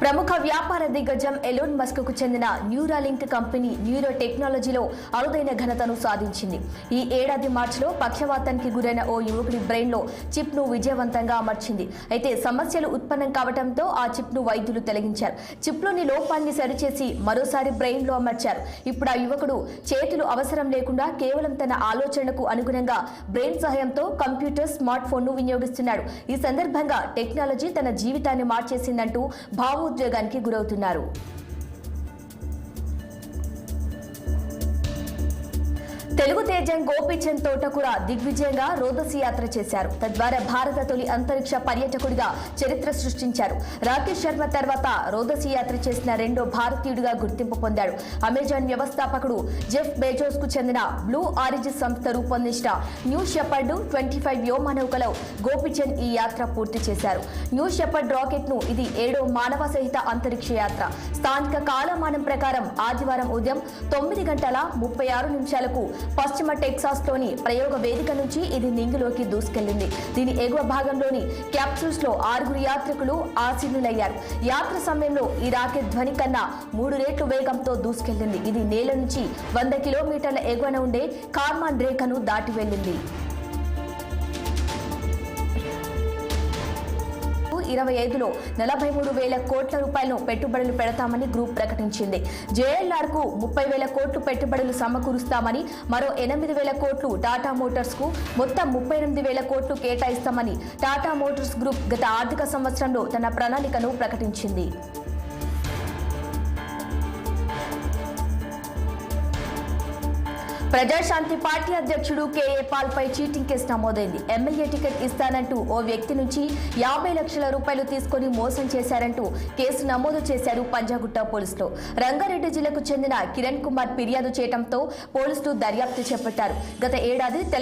ప్రముఖ వ్యాపార దిగ్గజం ఎలోన్ మస్క్ కు చెందిన న్యూరాలింక్ కంపెనీ న్యూరో టెక్నాలజీలో అరుదైన ఘనతను సాధించింది. ఈ ఏడాది మార్చిలో పక్షవాతానికి గురైన ఓ యువకుడి బ్రెయిన్ లో చిప్ ను విజయవంతంగా అమర్చింది. అయితే సమస్యలు ఉత్పన్నం కావడంతో ఆ చిప్ ను వైద్యులు తొలగించారు. చిప్ లోని లోపాన్ని సరిచేసి మరోసారి బ్రెయిన్ లో అమర్చారు. ఇప్పుడు ఆ యువకుడు చేతులు అవసరం లేకుండా కేవలం తన ఆలోచనకు అనుగుణంగా బ్రెయిన్ సహాయంతో కంప్యూటర్, స్మార్ట్ ఫోన్ ను వినియోగిస్తున్నాడు. ఈ సందర్భంగా టెక్నాలజీ తన జీవితాన్ని మార్చేసిందంటూ భావోద్వేగానికి గురవుతున్నారు. తెలుగు తేజం గోపీచంద్ తోటకూర దిగ్విజయంగా రోదసి యాత్ర చేశారు. తద్వారా భారత తొలి అంతరిక్ష పర్యాటకుడిగా చరిత్ర సృష్టించారు. రాకేష్ శర్మ తర్వాత రోదసి యాత్ర చేసిన రెండో భారతీయుడిగా గుర్తింపు పొందాడు. అమెజాన్ వ్యవస్థాపకుడు జెఫ్ బెజోస్ కు చెందిన బ్లూ ఆరిజిన్ సంస్థ రూపొందించిన న్యూ షెపర్డ్ 25 వ్యోమనౌకలో గోపీచంద్ ఈ యాత్ర పూర్తి చేశారు. న్యూ షెపర్డ్ రాకెట్ ను ఇది 7వ మానవ సహిత అంతరిక్ష యాత్ర. స్థానిక కాలమానం ప్రకారం ఆదివారం ఉదయం 9:36 పశ్చిమ టెక్సాస్ లోని ప్రయోగ వేదిక నుంచి ఇది నింగిలోకి దూసుకెళ్లింది. దీని ఎగువ భాగంలోని క్యాప్సూల్స్ లో 6 యాత్రికులు ఆసీనులయ్యారు. యాత్ర సమయంలో ఈ రాకెట్ ధ్వని కన్నా 3 రెట్లు వేగంతో దూసుకెళ్లింది. ఇది నేల నుంచి 100 కిలోమీటర్ల ఎగువన ఉండే కార్మాన్ రేఖను దాటి వెళ్లింది. 2025లో 43,000 కోట్ల రూపాయలను పెట్టుబడులు పెడతామని గ్రూప్ ప్రకటించింది. జేఎల్ఆర్ కు 30,000 కోట్లు పెట్టుబడులు సమకూరుస్తామని, మరో 8,000 కోట్లు టాటా మోటార్స్ కు మొత్తం 38,000 కోట్లు కేటాయిస్తామని టాటా మోటార్స్ గ్రూప్ గత ఆర్థిక సంవత్సరంలో తన ప్రణాళికను ప్రకటించింది. ప్రజాశాంతి పార్టీ అధ్యక్షుడు కేఏ పాల్ పై చీటింగ్ కేసు నమోదైంది. ఎమ్మెల్యే టికెట్ ఇస్తానంటూ ఓ వ్యక్తి నుంచి 50 లక్షల రూపాయలు తీసుకుని మోసం చేశారంటూ కేసు నమోదు చేశారు పంజాగుట్ట పోలీసులు. రంగారెడ్డి జిల్లాకు చెందిన కిరణ్ కుమార్ ఫిర్యాదు చేయడంతో పోలీసులు దర్యాప్తు చేపట్టారు. గత ఏడాది తెలంగాణ